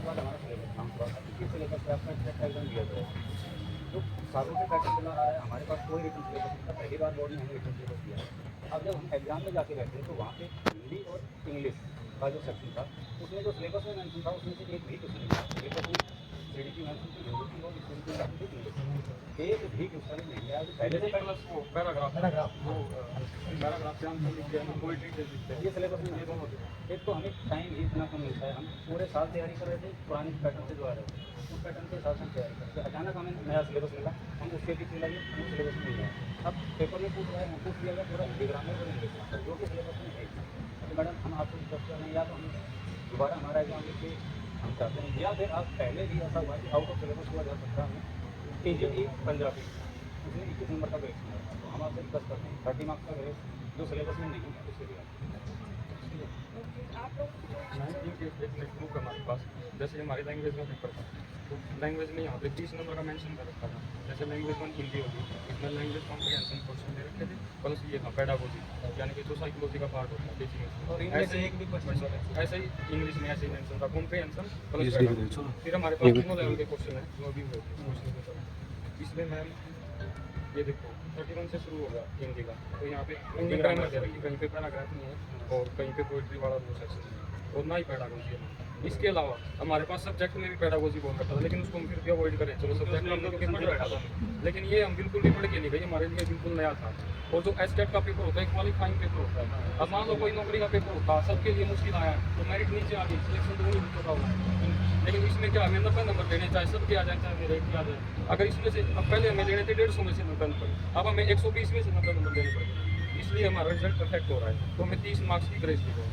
बाद हमारा सिलेबस काम हुआ था, इसी सिलेबस पे आपका स्टेट का एग्जाम दिया जाएगा। जो सालों से पैटर्न चला आ रहा है, हमारे पास कोई रिटन सिलेबस नहीं था, पहली बार बोर्ड ने हमें रिटन सिलेबस दिया है। अब जब हम एग्जाम में जाके बैठे तो वहाँ पे हिंदी और इंग्लिश का जो सेक्शन था, उसमें जो सिलेबस में मेंशन था उसमें से एक भी क्वेश्चन नहीं था। सिलेबस में सीडीपी मेंशन थी, हिंदी की और हिस्ट्री की मेंशन थी, इंग्लिश एक भी क्वेश्चन नहीं है। पहले से प्लस वो पैराग्राफ वो पैराग्राफ से हम लिख दिया हम पोइट्री से लिखते हैं ये सिलेबस में दोनों थे। एक तो हमें टाइम ही इतना कम मिलता है, हम पूरे साल तैयारी कर रहे थे पुराने पैटर्न से जो आ रहे थे, उस पैटर्न के हिसाब से हम तैयारी करते। अचानक हमें नया सिलेबस मिला, हम उसके पीछे लगे, वो सिलेबस मिल गया। अब पेपर में पूछ रहा है, पूछ लिया गया पूरा हिंदी ग्रामर और इंग्लिश ग्रामर, जो कि सिलेबस में है। तो मैडम हम आपको रिक्वेस्ट कर रहे हैं, या तो हम दोबारा हमारा एग्जाम लिखिए, हम चाहते हैं, या फिर आप पहले भी ऐसा हुआ कि आउट ऑफ सिलेबस 2017 में TJT पंजाबी उसने 21 नंबर का ग्रेड किया, तो हम आपसे रिक्वेस्ट करते हैं 30 मार्क्स का ग्रेड जो सिलेबस में नहीं है उसके लिए बुक हमारे पास जैसे हमारी लैंग्वेज में पेपर था तो लैंग्वेज में यहाँ पे 30 नंबर का मेंशन कर रखा था। जैसे लैंग्वेज 1 हिंदी होगी, इसमें लैंग्वेज कॉम्प्रिहेंशन क्वेश्चन दे रखे थे, प्लस ये था पेडागोजी यानी कि जो साइकोलॉजी का पार्ट होता है टीचिंग और में। ऐसे एक भी क्वेश्चन ऐसे ही इंग्लिश में ऐसे ही मेंशन था कॉम्प्रिहेंशन प्लस फिर हमारे पास तीनों लेवल के क्वेश्चन है जो अभी हुए थे। इसमें मैम ये देखो 31 से शुरू होगा हिंदी का, तो यहाँ पे हिंदी ग्रामर दे रखी, कहीं पे पैराग्राफ नहीं है और कहीं पे पोइट्री वाला वो सेक्शन नहीं है और ना ही पेडागोजी है। इसके अलावा हमारे पास सब्जेक्ट में भी पेडागोजी बोल रखा था, लेकिन उसको हम फिर भी अवॉइड करें, चलो सब्जेक्ट में हम लोग पढ़ रखा था, लेकिन ये हम बिल्कुल भी पढ़ के नहीं गए, हमारे लिए बिल्कुल नया था। और जो एस्टेट का पेपर होता है क्वालिफाइंग पेपर होता है, अब मान लो कोई नौकरी का पेपर होता है सबके लिए मुश्किल आया तो मेरिट नीचे आ गई, सिलेक्शन तो नहीं होता हुआ, लेकिन इसमें क्या हमें 90 नंबर लेने चाहे सबके आ जाए चाहे मेरे एक आ जाए। अगर इसमें से अब पहले हमें लेने थे 150 में से 90 नंबर, अब हमें 120 में से 90 नंबर लेने पड़े, इसलिए हमारा रिजल्ट परफेक्ट हो रहा है। तो हमें 30 मार्क्स की ग्रेस दी गई।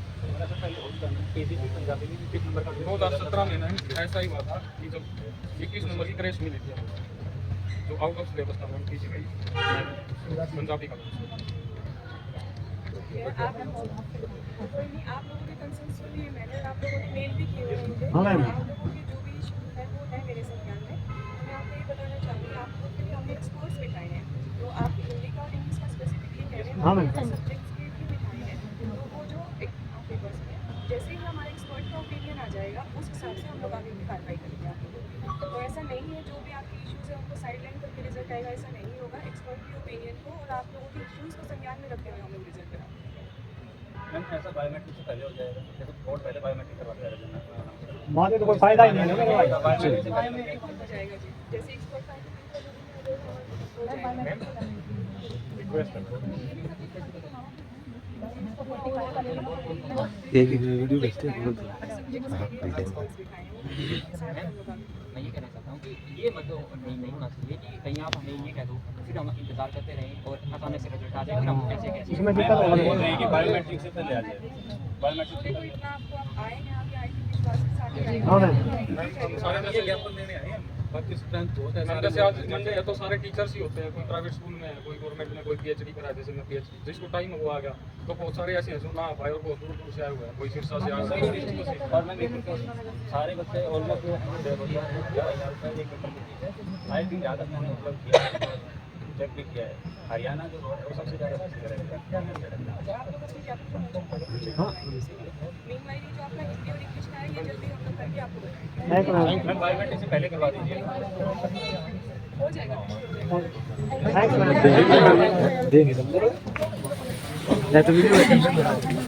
2017 में ना ऐसा ही हुआ था कि जब 21 नंबर की ग्रेस मिली थी हमें, जो आउट ऑफ सिलेबस था वो दी गई पंजाबी का। आप लोगों के कंसर्न सुनिए, मैंने आप लोगों ने मेल भी किए हुए हैं। हाँ मैम। आप लोगों के जो भी इशू है वो है मेरे संज्ञान में। मैं आपको ये बताना चाहूँगी, आप लोगों के लिए हमने एक्सपर्ट्स बिठाए हैं, तो आप हिंदी का और इंग्लिश का स्पेसिफिकली कह रहे हैं, हाँ मैम। सब्जेक्ट्स के भी बिठाए हैं। तो वो जो पेपर्स में जैसे ही हमारे एक्सपर्ट का ओपिनियन आ जाएगा उस हिसाब से हम लोग आगे की कार्रवाई करेंगे आप लोगों की। तो ऐसा नहीं है जो भी आपके इशूज़ है उनको साइडलाइन करके रिजल्ट आएगा, ऐसा नहीं होगा। एक्सपर्ट के ओपिनियन को और आप लोगों के इशूज़ को संज्ञान में रखते हुए हम लोग रिजल्ट कराएंगे। मैम ऐसा बायोमेट्रिक से पहले हो जाएगा, जैसे बोर्ड पहले बायोमेट्रिक करवाते हैं, माने तो कोई फायदा ही नहीं है ना भाई। बायोमेट्रिक से पहले बायोमेट्रिक हो जाएगा जी, जैसे एक्सपर्ट का हो जाएगा। एक वीडियो देखते हैं मैं ये कहना चाहता हूँ कि ये मत नहीं होना चाहिए कि कहीं आप हमें ये कह दो फिर हम इंतजार करते रहें और अचानक से रिजल्ट आ जाए फिर हम कैसे इसमें दिक्कत होगा बोल रहे हैं कि बायोमेट्रिक से पहले आ जाए, बायोमेट्रिक से देखो इतना आपको आप आए हैं, आपके आई टी विश्वास के साथ ही आए हाँ हैं। मैम। सारे ये जैसे ज्ञापन देने आए हैं, बाकी स्ट्रेंथ बहुत है मैम सारे जैसे आज मंडे है तो सारे टीचर्स ही होते हैं, कोई प्राइवेट स्कूल में है, कोई गवर्नमेंट में, कोई PhD करा है, जैसे मैं PhD जिसको टाइम वो आ गया, तो बहुत सारे ऐसे हैं जो ना भाई और बहुत दूर दूर से आए हुए हैं, कोई सिरसा से आए हैं। और मैं भी सारे बच्चे ऑलमोस्ट एक पेपर की चीज़ है, आई थिंक ज़्यादा मैंने मतलब किया चेक भी किया है, हरियाणा जो है वो सबसे ज़्यादा आप लोग अपनी क्या मीनवाइल जो आपका हिंदी और इंग्लिश का है ये जल्दी हम लोग करके आपको बताएंगे। मैं बायोमेट्रिक से पहले करवा दीजिए। हो जाएगा। Thanks ma'am. देंगे देंगे। तो वीडियो